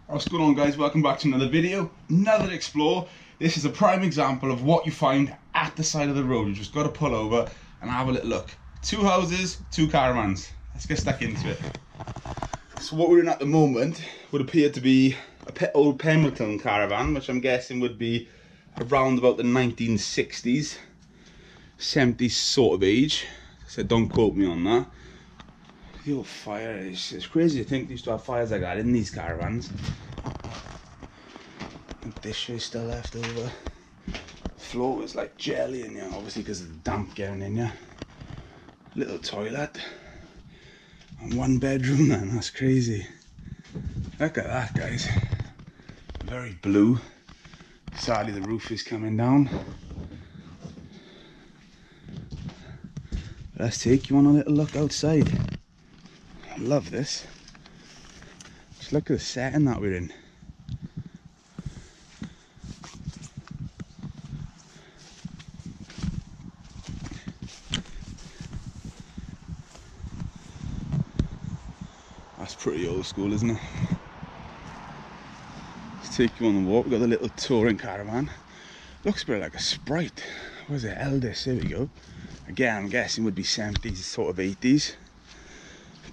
What's going on, guys? Welcome back to another video, another explore. This is a prime example of what you find at the side of the road. You just got to pull over and have a little look. 2 houses, 2 caravans. Let's get stuck into it. So what we're in at the moment would appear to be a old Pemberton caravan, which I'm guessing would be around about the 1960s, 70s sort of age. So don't quote me on that. The old fire, it's crazy to think they used to have fires like that in these caravans. The dish is still left over. Floor is like jelly in here, obviously because of the damp getting in here. Little toilet. And 1 bedroom then, that's crazy. Look at that, guys. Very blue. Sadly the roof is coming down. Let's take you on a little look outside. I love this. Just look at the setting that we're in. That's pretty old school, isn't it? Let's take you on the walk. We've got the little touring caravan. Looks a bit like a Sprite. What is it? Eldest. There we go. Again, I'm guessing would be 70s, sort of 80s.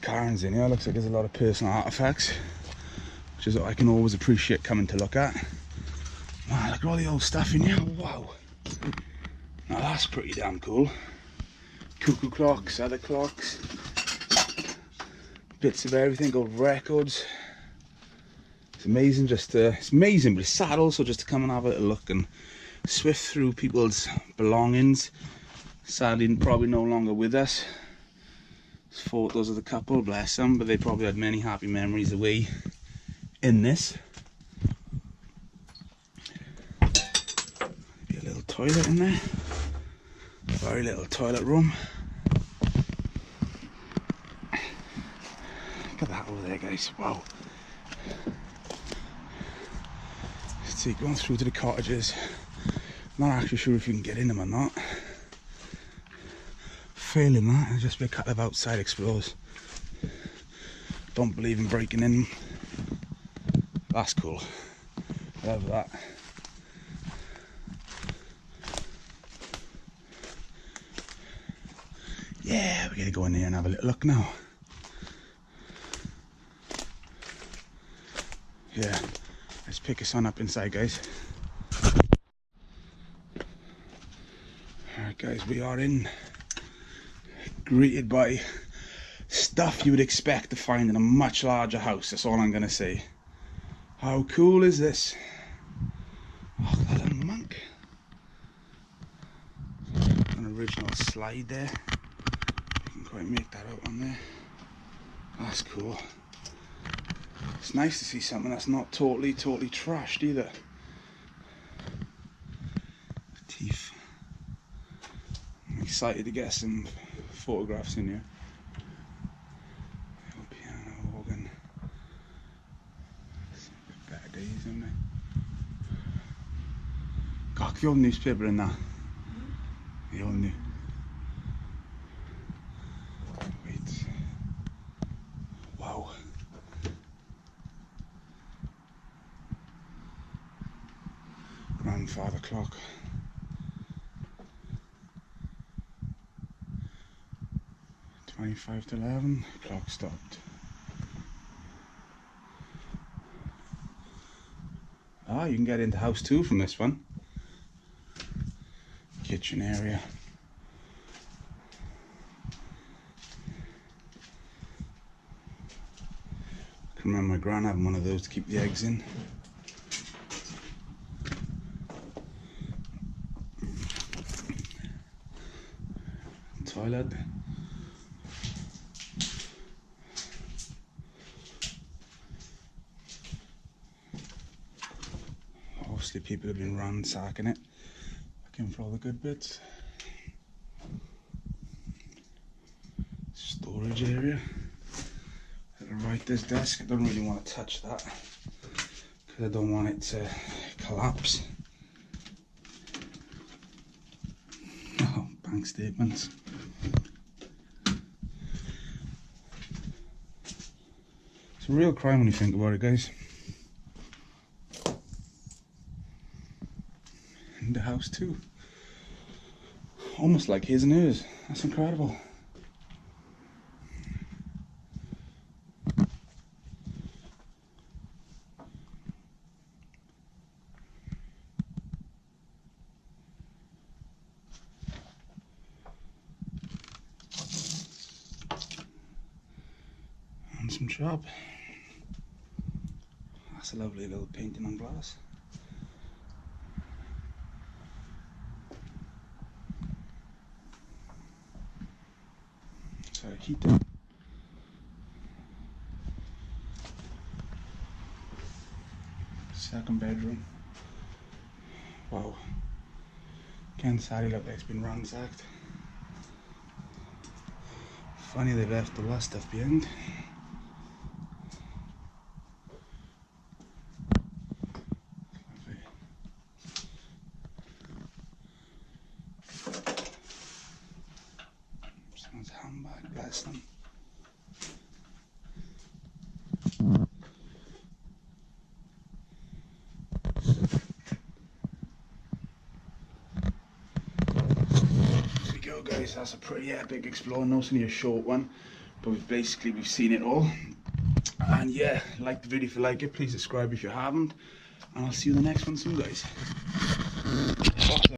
Caravans in here. Looks like there's a lot of personal artifacts, which is what I can always appreciate coming to look at. Man, look at all the old stuff in here. Wow. Now that's pretty damn cool. Cuckoo clocks, other clocks, bits of everything, old records. It's amazing it's amazing, but it's sad also just to come and have a little look and swift through people's belongings. Sadly, probably no longer with us. There's photos of the couple, bless them, but they probably had many happy memories away in this. Be a little toilet in there. Very little toilet room. Look at that over there, guys. Wow. Let's see, going through to the cottages. Not actually sure if you can get in them or not. Failing that, it'll just be a couple of outside explores. Don't believe in breaking in. That's cool. Love that. Yeah, we're gonna go in there and have a little look now. Yeah, let's pick us on up inside, guys. Alright, guys, we are in. Greeted by stuff you would expect to find in a much larger house. That's all I'm gonna say. How cool is this? Oh, that little monk. An original slide there. You can quite make that out on there. That's cool. It's nice to see something that's not totally trashed either. Teeth. I'm excited to get some photographs in here. Little piano organ. Better days, isn't it? Got the old newspaper in that. The old new. Wait. Wow. Grandfather clock. 25 to 11, clock stopped. Ah, you can get into house 2 from this one. Kitchen area. I can remember my gran having one of those to keep the eggs in. Toilet. Obviously people have been ransacking it, looking for all the good bits. Storage area. At the writer's desk, I don't really want to touch that because I don't want it to collapse. Oh, bank statements. It's a real crime when you think about it, guys. in the house too. Almost like his and hers. That's incredible. And some job. That's a lovely little painting on glass. Sorry, heater. Second bedroom. Wow. Again, sadly look like it's been ransacked. Funny they left the last stuff behind. Someone's handbag, bless them. There we go, guys. That's a pretty epic explore. No, it's only a short one, but we've seen it all. And yeah, like the video if you like it. Please subscribe if you haven't, and I'll see you in the next one soon, guys.